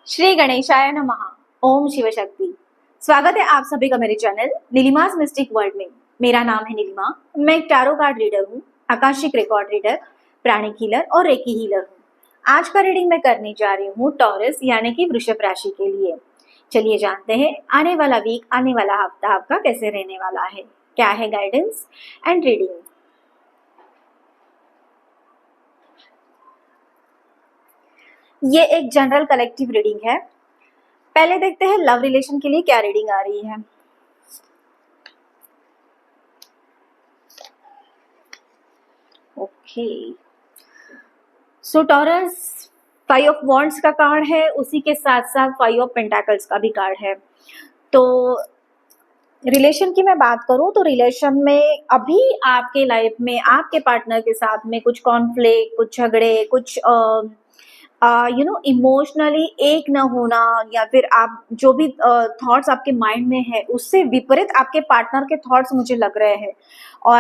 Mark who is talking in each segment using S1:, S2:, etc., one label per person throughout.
S1: श्री गणेशाय नमः। ओम शिव शक्ति। स्वागत है आप सभी का मेरे चैनल नीलिमास मिस्टिक वर्ल्ड में। मेरा नाम है नीलिमा। मैं एक टैरो कार्ड रीडर हूँ, आकाशिक रिकॉर्ड रीडर, प्राणिक हीलर और रेकी हीलर हूँ। आज का रीडिंग मैं करने जा रही हूँ टॉरस यानी कि वृषभ राशि के लिए। चलिए जानते हैं आने वाला वीक, आने वाला हफ्ता आपका कैसे रहने वाला है, क्या है गाइडेंस एंड रीडिंग। ये एक जनरल कलेक्टिव रीडिंग है। पहले देखते हैं लव रिलेशन के लिए क्या रीडिंग आ रही है। Okay, so taurus 5 of wands का कार्ड है, उसी के साथ साथ 5 ऑफ पेंटाकल्स का भी कार्ड है। तो रिलेशन की मैं बात करूं तो रिलेशन में अभी आपके लाइफ में आपके पार्टनर के साथ में कुछ कॉन्फ्लिक्ट, कुछ झगड़े, कुछ इमोशनली एक न होना, या फिर आप जो भी थॉट्स आपके माइंड में है उससे विपरीत आपके पार्टनर के थॉट्स मुझे लग रहे हैं।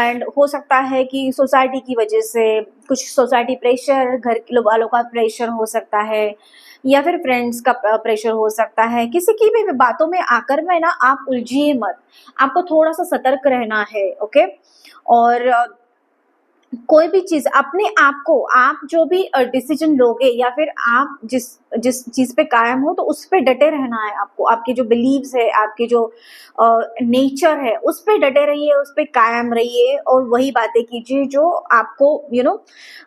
S1: एंड हो सकता है कि सोसाइटी की वजह से कुछ सोसाइटी प्रेशर, घर के लोग वालों का प्रेशर हो सकता है, या फिर फ्रेंड्स का प्रेशर हो सकता है। किसी की भी बातों में आकर में ना आप उलझिए मत, आपको थोड़ा सा सतर्क रहना है। ओके, और कोई भी चीज अपने आप को, आप जो भी डिसीजन लोगे या फिर आप जिस जिस चीज पे कायम हो तो उस पे डटे रहना है आपको। आपके जो बिलीव्स है, आपके जो नेचर है, उस पे डटे रहिए, उस पे कायम रहिए और वही बातें कीजिए जो आपको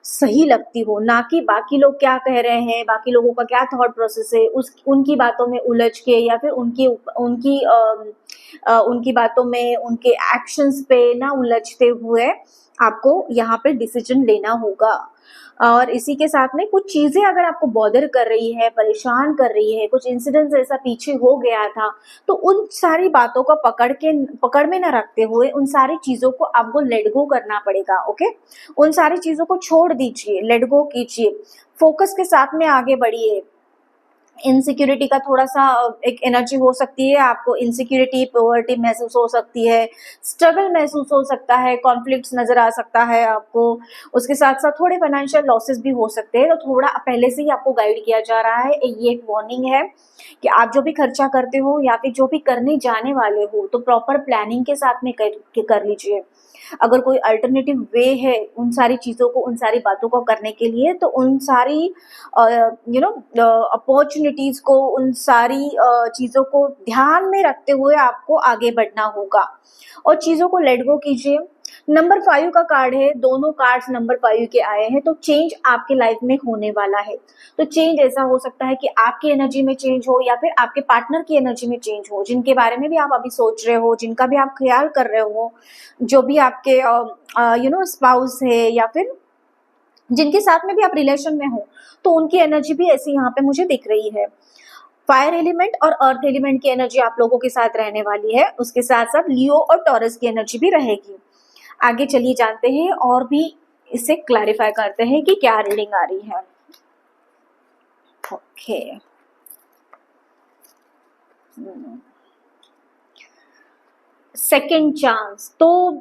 S1: सही लगती हो, ना कि बाकी लोग क्या कह रहे हैं, बाकी लोगों का क्या थॉट प्रोसेस है उस उनकी बातों में उलझ के, या फिर उनकी उनकी उनकी बातों में, उनके एक्शंस पे ना उलझते हुए आपको यहाँ पे डिसीजन लेना होगा। और इसी के साथ में कुछ चीजें अगर आपको बॉदर कर रही है, परेशान कर रही है, कुछ इंसिडेंट्स ऐसा पीछे हो गया था, तो उन सारी बातों को पकड़ में ना रखते हुए उन सारी चीजों को आपको लेट गो करना पड़ेगा। ओके, उन सारी चीजों को छोड़ दीजिए, लेट गो कीजिए, फोकस के साथ में आगे बढ़िए। इनसिक्योरिटी का थोड़ा सा एक एनर्जी हो सकती है, आपको इनसिक्योरिटी, पॉवर्टी महसूस हो सकती है, स्ट्रगल महसूस हो सकता है, कॉन्फ्लिक्ट्स नजर आ सकता है आपको। उसके साथ साथ थोड़े फाइनेंशियल लॉसेस भी हो सकते हैं, तो थोड़ा पहले से ही आपको गाइड किया जा रहा है। ये एक वार्निंग है कि आप जो भी खर्चा करते हो या फिर जो भी करने जाने वाले हो तो प्रॉपर प्लानिंग के साथ में कर लीजिए। अगर कोई अल्टरनेटिव वे है उन सारी चीजों को, उन सारी बातों को करने के लिए, तो उन सारी अपॉर्चुनिटीज को, उन सारी चीजों को ध्यान में रखते हुए आपको आगे बढ़ना होगा और चीजों को लेट गो कीजिए। नंबर 5 का कार्ड है, दोनों कार्ड्स नंबर 5 के आए हैं, तो चेंज आपके लाइफ में होने वाला है। तो चेंज ऐसा हो सकता है कि आपकी एनर्जी में चेंज हो या फिर आपके पार्टनर की एनर्जी में चेंज हो, जिनके बारे में भी आप अभी सोच रहे हो, जिनका भी आप ख्याल कर रहे हो, जो भी आपके स्पाउस है या फिर जिनके साथ में भी आप रिलेशन में हो, तो उनकी एनर्जी भी ऐसी यहाँ पे मुझे दिख रही है। फायर एलिमेंट और अर्थ एलिमेंट की एनर्जी आप लोगों के साथ रहने वाली है, उसके साथ साथ लियो और टॉरस की एनर्जी भी रहेगी। आगे चलिए जानते हैं और भी इसे क्लैरिफाई करते हैं कि क्या रीडिंग आ रही है। ओके, सेकेंड चांस, तो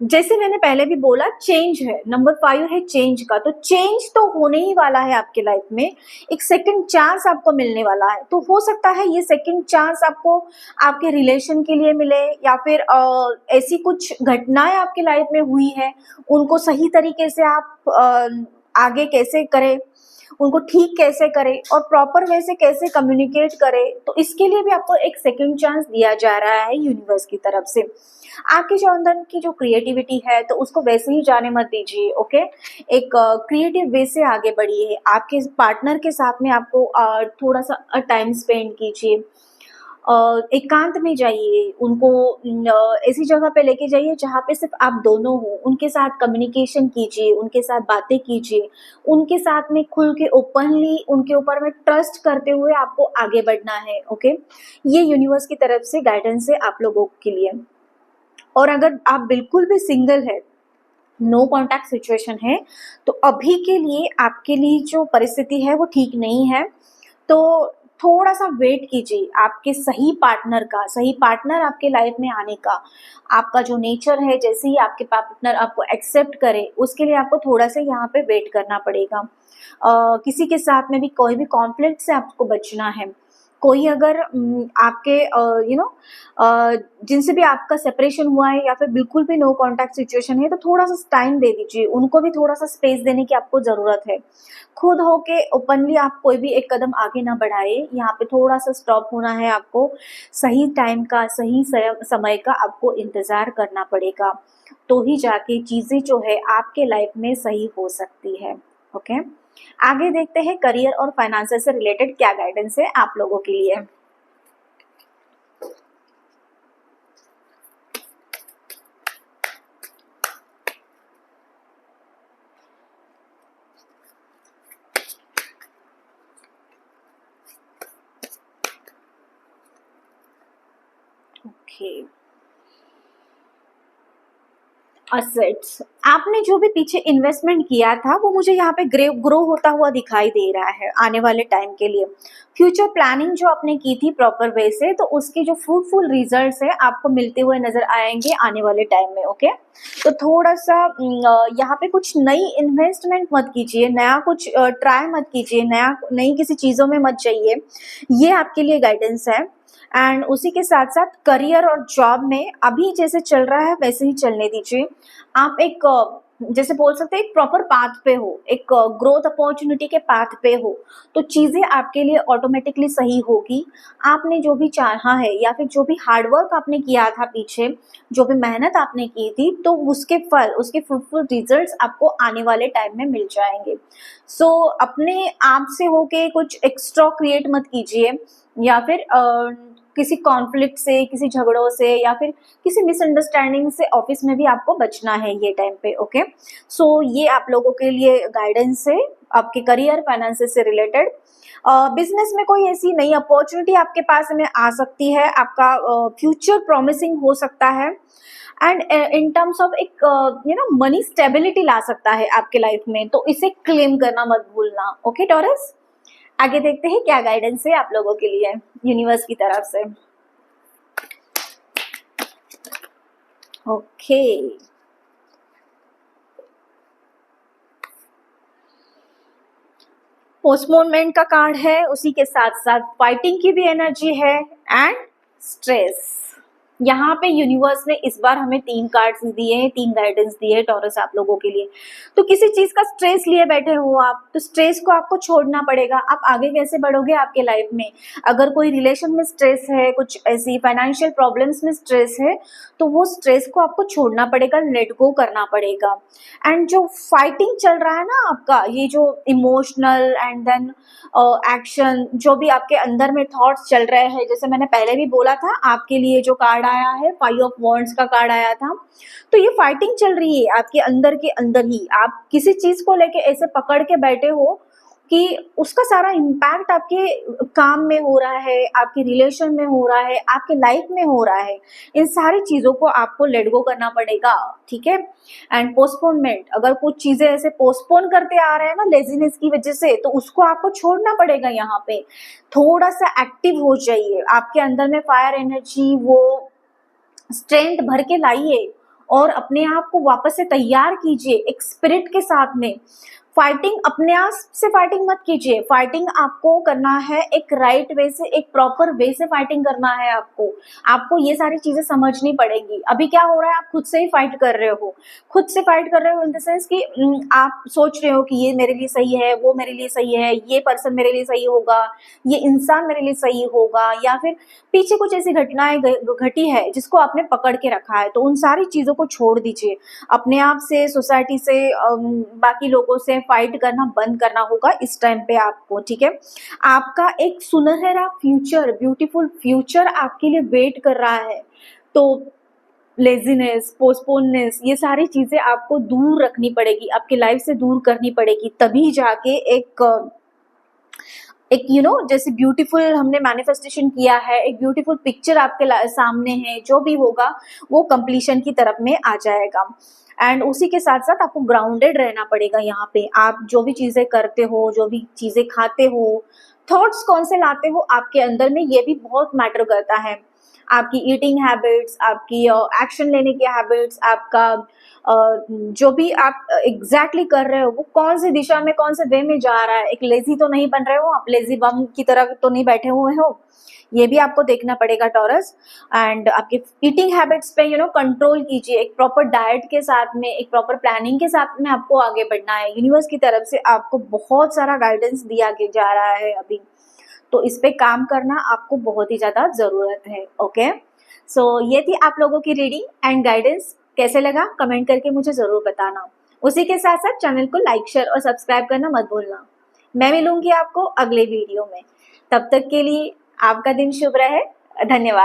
S1: जैसे मैंने पहले भी बोला, चेंज है, नंबर 5 है चेंज का, तो चेंज तो होने ही वाला है आपके लाइफ में। एक सेकंड चांस आपको मिलने वाला है, तो हो सकता है ये सेकंड चांस आपको आपके रिलेशन के लिए मिले, या फिर ऐसी कुछ घटनाएं आपके लाइफ में हुई है, उनको सही तरीके से आप आगे कैसे करें, उनको ठीक कैसे करें और प्रॉपर वे से कैसे कम्युनिकेट करें, तो इसके लिए भी आपको एक सेकंड चांस दिया जा रहा है यूनिवर्स की तरफ से। आपके जो अंदर की जो क्रिएटिविटी है तो उसको वैसे ही जाने मत दीजिए। ओके, एक क्रिएटिव वे से आगे बढ़िए। आपके पार्टनर के साथ में आपको थोड़ा सा टाइम स्पेंड कीजिए, एकांत में जाइए, उनको ऐसी जगह पे लेके जाइए जहाँ पे सिर्फ आप दोनों हो, उनके साथ कम्युनिकेशन कीजिए, उनके साथ बातें कीजिए, उनके साथ में खुल के ओपनली उनके ऊपर में ट्रस्ट करते हुए आपको आगे बढ़ना है। ओके, ये यूनिवर्स की तरफ से गाइडेंस है आप लोगों के लिए। और अगर आप बिल्कुल भी सिंगल है, नो कॉन्टैक्ट सिचुएशन है, तो अभी के लिए आपके लिए जो परिस्थिति है वो ठीक नहीं है, तो थोड़ा-सा वेट कीजिए आपके सही पार्टनर का, सही पार्टनर आपके लाइफ में आने का। आपका जो नेचर है, जैसे ही आपके पार्टनर आपको एक्सेप्ट करे, उसके लिए आपको थोड़ा-सा यहाँ पे वेट करना पड़ेगा। किसी के साथ में भी कोई भी कॉन्फ्लिक्ट से आपको बचना है। कोई अगर आपके जिनसे भी आपका सेपरेशन हुआ है या फिर बिल्कुल भी नो कॉन्टैक्ट सिचुएशन है, तो थोड़ा-सा टाइम दे दीजिए, उनको भी थोड़ा-सा स्पेस देने की आपको ज़रूरत है। खुद होके ओपनली आप कोई भी एक कदम आगे ना बढ़ाए, यहाँ पे थोड़ा-सा स्टॉप होना है आपको, सही टाइम का, सही समय का आपको इंतज़ार करना पड़ेगा, तो ही जाके चीज़ें जो है आपके लाइफ में सही हो सकती है, ओके? आगे देखते हैं करियर और फाइनेंसेस से रिलेटेड क्या गाइडेंस है आप लोगों के लिए। ओके, असेट्स, आपने जो भी पीछे इन्वेस्टमेंट किया था वो मुझे यहाँ पे ग्रो होता हुआ दिखाई दे रहा है आने वाले टाइम के लिए। फ्यूचर प्लानिंग जो आपने की थी प्रॉपर वे से, तो उसके जो फ्रूटफुल रिजल्ट्स है आपको मिलते हुए नजर आएंगे आने वाले टाइम में, ओके? तो थोड़ा सा यहाँ पे कुछ नई इन्वेस्टमेंट मत कीजिए, नया कुछ ट्राई मत कीजिए, नई किसी चीज़ों में मत जाइए, ये आपके लिए गाइडेंस है। एंड उसी के साथ साथ करियर और जॉब में अभी जैसे चल रहा है वैसे ही चलने दीजिए। आप एक जैसे बोल सकते हैं एक प्रॉपर पाथ पे हो, एक ग्रोथ अपॉर्चुनिटी के पाथ पे हो, तो चीज़ें आपके लिए ऑटोमेटिकली सही होगी। आपने जो भी चाहा है या फिर जो भी हार्डवर्क आपने किया था पीछे, जो भी मेहनत आपने की थी, तो उसके फल, उसके फ्रूटफुल रिजल्ट्स आपको आने वाले टाइम में मिल जाएंगे। सो अपने आप से होके कुछ एक्स्ट्रा क्रिएट मत कीजिए, या फिर किसी कॉन्फ्लिक्ट से, किसी झगड़ों से या फिर किसी मिसअंडरस्टैंडिंग से ऑफिस में भी आपको बचना है ये टाइम पे, ओके? सो ये आप लोगों के लिए गाइडेंस है आपके करियर फाइनेंसेस से रिलेटेड। बिजनेस में कोई ऐसी नई अपॉर्चुनिटी आपके पास में आ सकती है, आपका फ्यूचर प्रॉमिसिंग हो सकता है, एंड इन टर्म्स ऑफ एक मनी स्टेबिलिटी ला सकता है आपके लाइफ में, तो इसे क्लेम करना मत भूलना, ओके टॉरस? आगे देखते हैं क्या गाइडेंस है आप लोगों के लिए यूनिवर्स की तरफ से। ओके, पोस्टपोनमेंट का कार्ड है, उसी के साथ साथ फाइटिंग की भी एनर्जी है एंड स्ट्रेस। यहाँ पे यूनिवर्स ने इस बार हमें 3 कार्ड्स दिए हैं, 3 गाइडेंस दिए हैं टॉरस आप लोगों के लिए। तो किसी चीज का स्ट्रेस लिए बैठे हो आप, तो स्ट्रेस को आपको छोड़ना पड़ेगा। आप आगे कैसे बढ़ोगे आपके लाइफ में? अगर कोई रिलेशन में स्ट्रेस है, कुछ ऐसी फाइनेंशियल प्रॉब्लम्स में स्ट्रेस है, तो वो स्ट्रेस को आपको छोड़ना पड़ेगा, लेट गो करना पड़ेगा। एंड जो फाइटिंग चल रहा है ना आपका, ये जो इमोशनल एंड देन एक्शन, जो भी आपके अंदर में थॉट्स चल रहे हैं, जैसे मैंने पहले भी बोला था, आपके लिए जो कार्ड आया है 5 ऑफ वॉन्ड्स का कार्ड आया था, तो ये फाइटिंग चल रही है आपके अंदर के अंदर ही। आप किसी चीज को लेके ऐसे पकड़ के बैठे हो कि उसका सारा इम्पैक्ट आपके काम में हो रहा है, आपके रिलेशन में हो रहा है, आपके लाइफ में हो रहा है। इन सारी चीजों को आपको लेट गो करना पड़ेगा, ठीक है? एंड पोस्टपोनमेंट, अगर कुछ चीजें ऐसे पोस्टपोन करते आ रहे हैं ना लेजीनेस की वजह से, तो उसको आपको छोड़ना पड़ेगा। यहाँ पे थोड़ा सा एक्टिव हो जाइए, आपके अंदर में फायर एनर्जी, वो स्ट्रेंथ भर के लाइए और अपने आप को वापस से तैयार कीजिए एक स्पिरिट के साथ में। फाइटिंग अपने आप से फाइटिंग मत कीजिए, फाइटिंग आपको करना है एक राइट वे से, एक प्रॉपर वे से फाइटिंग करना है आपको। आपको ये सारी चीजें समझनी पड़ेगी। अभी क्या हो रहा है, आप खुद से ही फाइट कर रहे हो, खुद से फाइट कर रहे हो इन द सेंस कि आप सोच रहे हो कि ये मेरे लिए सही है, वो मेरे लिए सही है, ये पर्सन मेरे लिए सही होगा, ये इंसान मेरे लिए सही होगा, या फिर पीछे कुछ ऐसी घटनाएं घटी है जिसको आपने पकड़ के रखा है। तो उन सारी चीजों को छोड़ दीजिए, अपने आप से, सोसाइटी से, बाकी लोगों से फाइट करना बंद करना होगा इस टाइम पे आपको, ठीक है? आपका एक सुनहरा फ्यूचर, ब्यूटीफुल फ्यूचर आपके लिए वेट कर रहा है। तो लेजीनेस, पोस्टपोननेस, ये सारी चीजें आपको दूर रखनी पड़ेगी, आपकी लाइफ से दूर करनी पड़ेगी, तभी जाके एक जैसे ब्यूटीफुल हमने मैनिफेस्टेशन किया है, एक ब्यूटीफुल पिक्चर आपके सामने है, जो भी होगा वो कंप्लीशन की तरफ में आ जाएगा। एंड उसी के साथ साथ आपको ग्राउंडेड रहना पड़ेगा। यहाँ पे आप जो भी चीजें करते हो, जो भी चीजें खाते हो, थॉट्स कौन से लाते हो आपके अंदर में, ये भी बहुत मैटर करता है। आपकी ईटिंग हैबिट्स, आपकी एक्शन लेने की हैबिट्स, आपका जो भी आप एग्जैक्टली कर रहे हो वो कौन सी दिशा में, कौन से वे में जा रहा है। एक लेजी तो नहीं बन रहे हो आप, लेजी बम की तरह तो नहीं बैठे हुए हो, ये भी आपको देखना पड़ेगा टॉरस। एंड आपके ईटिंग हैबिट्स पे कंट्रोल कीजिए। एक प्रॉपर डाइट के साथ में, एक प्रॉपर प्लानिंग के साथ में आपको आगे बढ़ना है। यूनिवर्स की तरफ से आपको बहुत सारा गाइडेंस दिया जा रहा है अभी, तो इस पे काम करना आपको बहुत ही ज्यादा जरूरत है। ओके, सो ये थी आप लोगों की रीडिंग एंड गाइडेंस। कैसे लगा कमेंट करके मुझे जरूर बताना। उसी के साथ साथ चैनल को लाइक, शेयर और सब्सक्राइब करना मत भूलना। मैं मिलूंगी आपको अगले वीडियो में, तब तक के लिए आपका दिन शुभ रहे। धन्यवाद।